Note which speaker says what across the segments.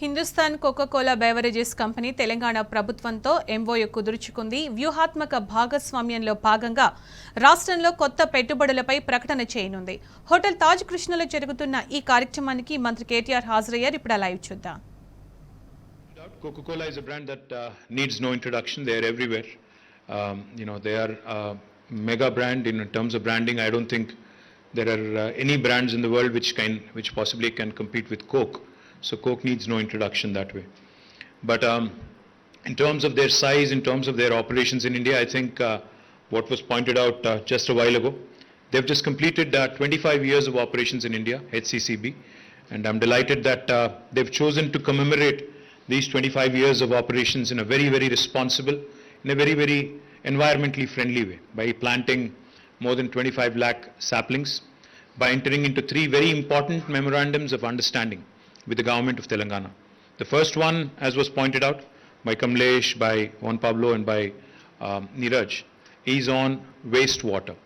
Speaker 1: Hindustan Coca beverages company Telangana ప్రభుత్వంతో MOU కుదుర్చుకుంది. వ్యూహాత్మక భాగస్వామ్యంలో భాగంగా రాష్ట్రంలో కొత్త పెట్టుబడులపై ప్రకటన చేయనుంది. హోటల్ తాజ్ కృష్ణలో జరుగుతున్న ఈ కార్యక్రమానికి మంత్రి KTR హాజరయ్యారు. ఇప్పుడు లైవ్ చూద్దాం.
Speaker 2: Coca-Cola is a brand that needs no introduction. They are everywhere. They are a mega brand in terms of branding. I don't think there are any brands in the world which possibly can compete with Coke. So Coke needs no introduction that way. But in terms of their size, in terms of their operations in India, I think what was pointed out just a while ago, they've just completed 25 years of operations in India, HCCB, and I'm delighted that they've chosen to commemorate these 25 years of operations in a very, very responsible, in a very, very environmentally friendly way, by planting more than 25 lakh saplings, by entering into 3 very important memorandums of understanding with the government of Telangana. The first one, as was pointed out by Kamlesh, by Juan Pablo and by Neeraj, is on wastewater.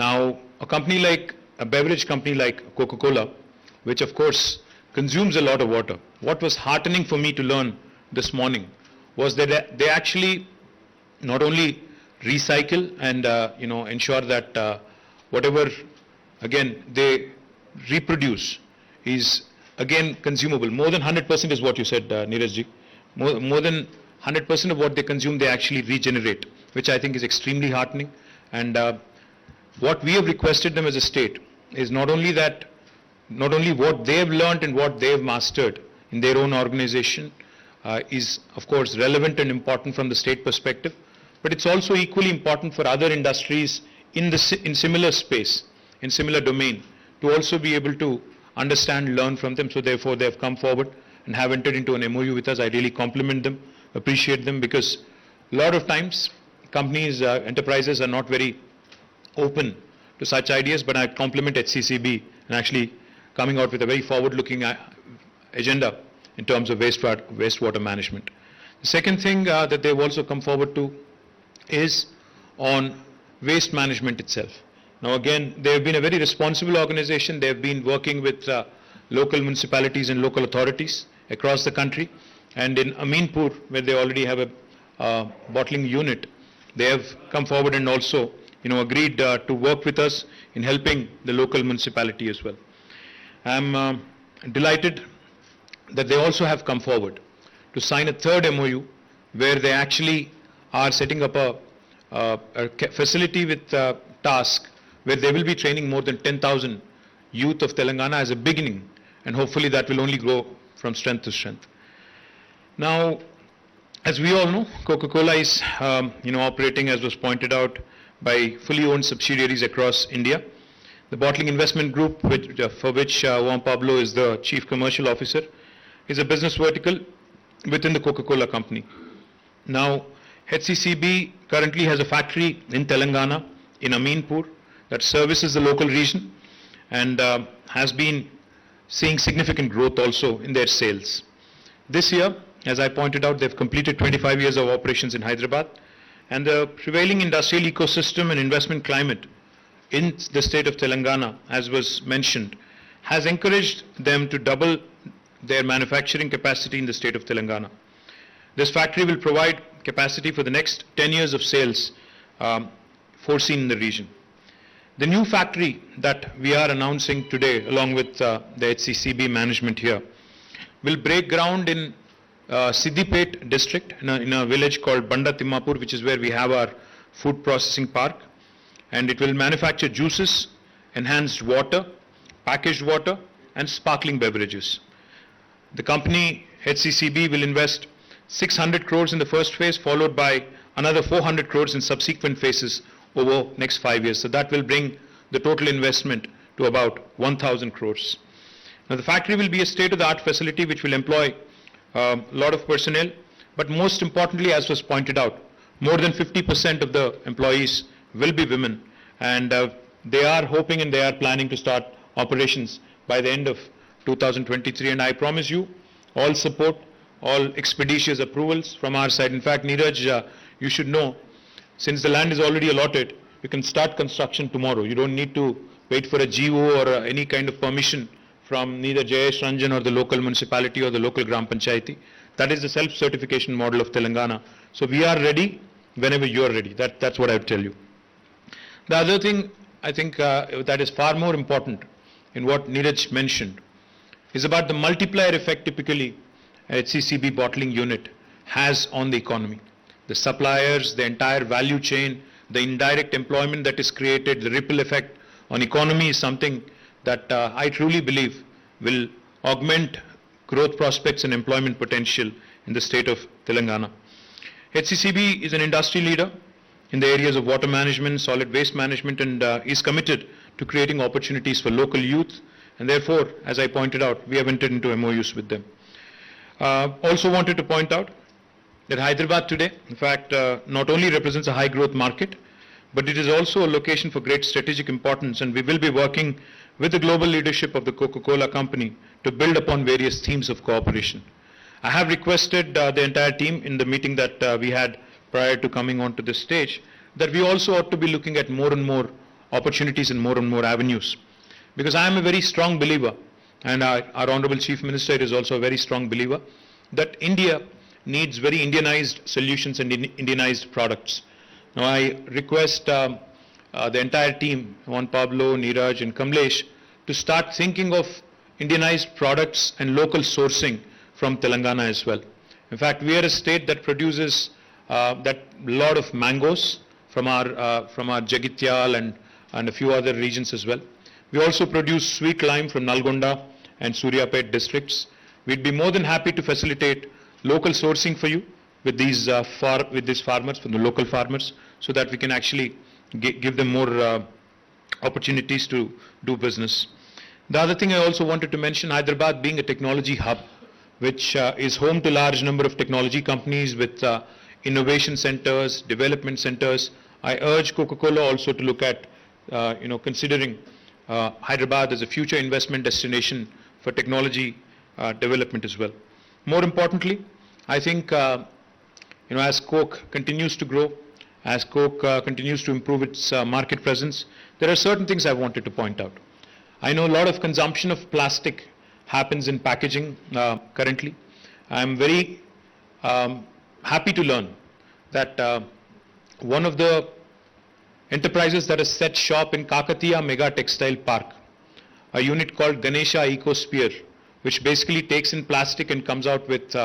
Speaker 2: Now, a beverage company like Coca-Cola, which of course consumes a lot of water, what was heartening for me to learn this morning was that they actually not only recycle and ensure that whatever again they reproduce is again consumable. More than 100% is what you said, Neeraj ji. More than 100% of what they consume, they actually regenerate, which I think is extremely heartening. And what we have requested them as a state is not only what they've learned and what they've mastered in their own organization is of course relevant and important from the state perspective, but it's also equally important for other industries in similar space, in similar domain, to also be able to understand, learn from them. So therefore they have come forward and have entered into an MOU with us. I really compliment them, appreciate them, because a lot of times companies, enterprises are not very open to such ideas, but I compliment HCCB and actually coming out with a very forward-looking agenda in terms of wastewater management. The second thing that they've also come forward to is on waste management itself. Now again, they have been a very responsible organization. They have been working with local municipalities and local authorities across the country. And in Aminpur, where they already have a bottling unit, they have come forward and also agreed to work with us in helping the local municipality as well. I'm delighted that they also have come forward to sign a third MOU where they actually are setting up a facility with task where they will be training more than 10,000 youth of Telangana as a beginning, and hopefully that will only grow from strength to strength. Now, as we all know, Coca-Cola is operating, as was pointed out, by fully owned subsidiaries across India. The Bottling Investment Group, for which Juan Pablo is the Chief Commercial Officer, is a business vertical within the Coca-Cola company. Now, HCCB currently has a factory in Telangana, in Aminpur, that services the local region and has been seeing significant growth also in their sales. This year, as I pointed out, they've completed 25 years of operations in Hyderabad, and the prevailing industrial ecosystem and investment climate in the state of Telangana, as was mentioned, has encouraged them to double their manufacturing capacity in the state of Telangana. This factory will provide capacity for the next 10 years of sales foreseen in the region. The new factory that we are announcing today, along with the HCCB management here, will break ground in Siddipet district, in a village called Banda Timmapur, which is where we have our food processing park. And it will manufacture juices, enhanced water, packaged water, and sparkling beverages. The company, HCCB, will invest 600 crores in the first phase, followed by another 400 crores in subsequent phases over next 5 years. So that will bring the total investment to about 1,000 crores. Now the factory will be a state-of-the-art facility which will employ a lot of personnel, but most importantly, as was pointed out, more than 50% of the employees will be women, and they are hoping and they are planning to start operations by the end of 2023, and I promise you all support, all expeditious approvals from our side. In fact, Neeraj, you should know, since the land is already allotted, you can start construction tomorrow. You don't need to wait for a GO or any kind of permission from neither Jayesh Ranjan or the local municipality or the local Gram Panchayati. That is the self-certification model of Telangana. So we are ready whenever you are ready. That's what I would tell you. The other thing I think that is far more important in what Neeraj mentioned is about the multiplier effect typically HCCB bottling unit has on the economy. The suppliers, the entire value chain, the indirect employment that is created, the ripple effect on economy is something that I truly believe will augment growth prospects and employment potential in the state of Telangana. HCCB is an industry leader in the areas of water management, solid waste management, and is committed to creating opportunities for local youth. And therefore, as I pointed out, we have entered into MOUs with them. Also wanted to point out that Hyderabad today, in fact, not only represents a high growth market, but it is also a location for great strategic importance, and we will be working with the global leadership of the Coca-Cola company to build upon various themes of cooperation. I have requested the entire team in the meeting that we had prior to coming onto this stage that we also ought to be looking at more and more opportunities and more avenues. Because I am a very strong believer, and our Honorable Chief Minister is also a very strong believer, that India needs very Indianized solutions and Indianized products. Now I request the entire team, Juan Pablo, Neeraj and Kamlesh, to start thinking of Indianized products and local sourcing from Telangana as well. In fact, we are a state that produces that lot of mangoes from our Jagityal and a few other regions as well. We also produce sweet lime from Nalgonda and Suryapet districts. We'd be more than happy to facilitate local sourcing for you with these farmers, from the local farmers, so that we can actually give them more opportunities to do business. The other thing I also wanted to mention, Hyderabad being a technology hub, which is home to large number of technology companies with innovation centers, development centers. I urge Coca-Cola also to look at, considering Hyderabad as a future investment destination for technology development as well. More importantly, I think, as Coke continues to grow, as Coke continues to improve its market presence, there are certain things I wanted to point out. I know a lot of consumption of plastic happens in packaging currently. I'm very happy to learn that one of the enterprises that has set shop in Kakatiya Mega Textile Park, a unit called Ganesha Ecosphere, which basically takes in plastic and comes out with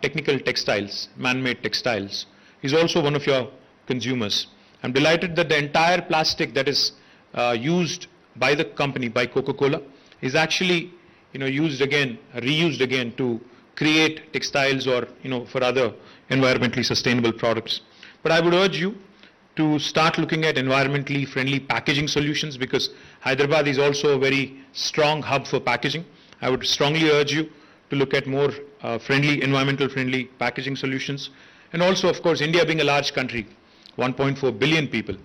Speaker 2: technical textiles, man-made textiles, is also one of your consumers. I'm delighted that the entire plastic that is used by the company, by Coca-Cola, is actually used again, reused again to create textiles or for other environmentally sustainable products. But I would urge you to start looking at environmentally friendly packaging solutions, because Hyderabad is also a very strong hub for packaging. I would strongly urge you to look at more environmental friendly packaging solutions. And also, of course, India being a large country, 1.4 billion people,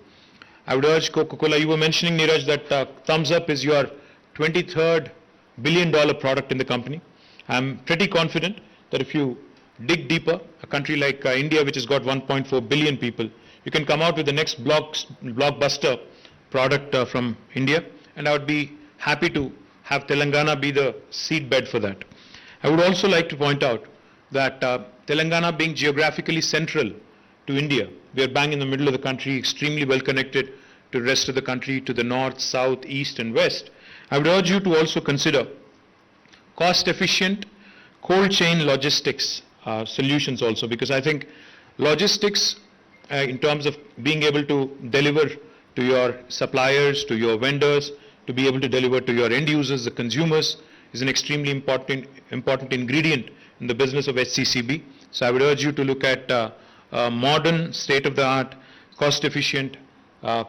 Speaker 2: I would urge Coca-Cola, you were mentioning, Neeraj, that Thumbs Up is your 23rd billion-dollar product in the company. I'm pretty confident that if you dig deeper, a country like India, which has got 1.4 billion people, you can come out with the next blockbuster product from India, and I would be happy to have Telangana be the seedbed for that. I would also like to point out that Telangana being geographically central to India, we are bang in the middle of the country, extremely well connected to the rest of the country, to the north, south, east and west. I would urge you to also consider cost-efficient cold chain logistics solutions also, because I think logistics in terms of being able to deliver to your suppliers, to your vendors, to be able to deliver to your end users, the consumers, is an extremely important ingredient in the business of HCCB. So I would urge you to look at a modern, state-of-the-art, cost-efficient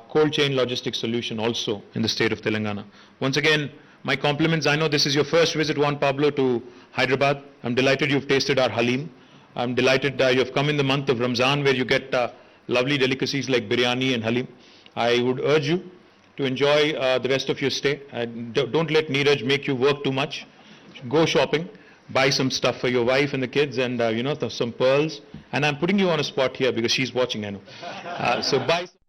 Speaker 2: cold chain logistics solution also in the state of Telangana. Once again, my compliments. I know this is your first visit, Juan Pablo, to Hyderabad. I'm delighted you've tasted our halim. I'm delighted you've come in the month of Ramzan, where you get lovely delicacies like biryani and halim. I would urge you to enjoy the rest of your stay. Don't let Neeraj make you work too much. Go shopping, buy some stuff for your wife and the kids, and some pearls. And I'm putting you on a spot here because she's watching, I know. So buy some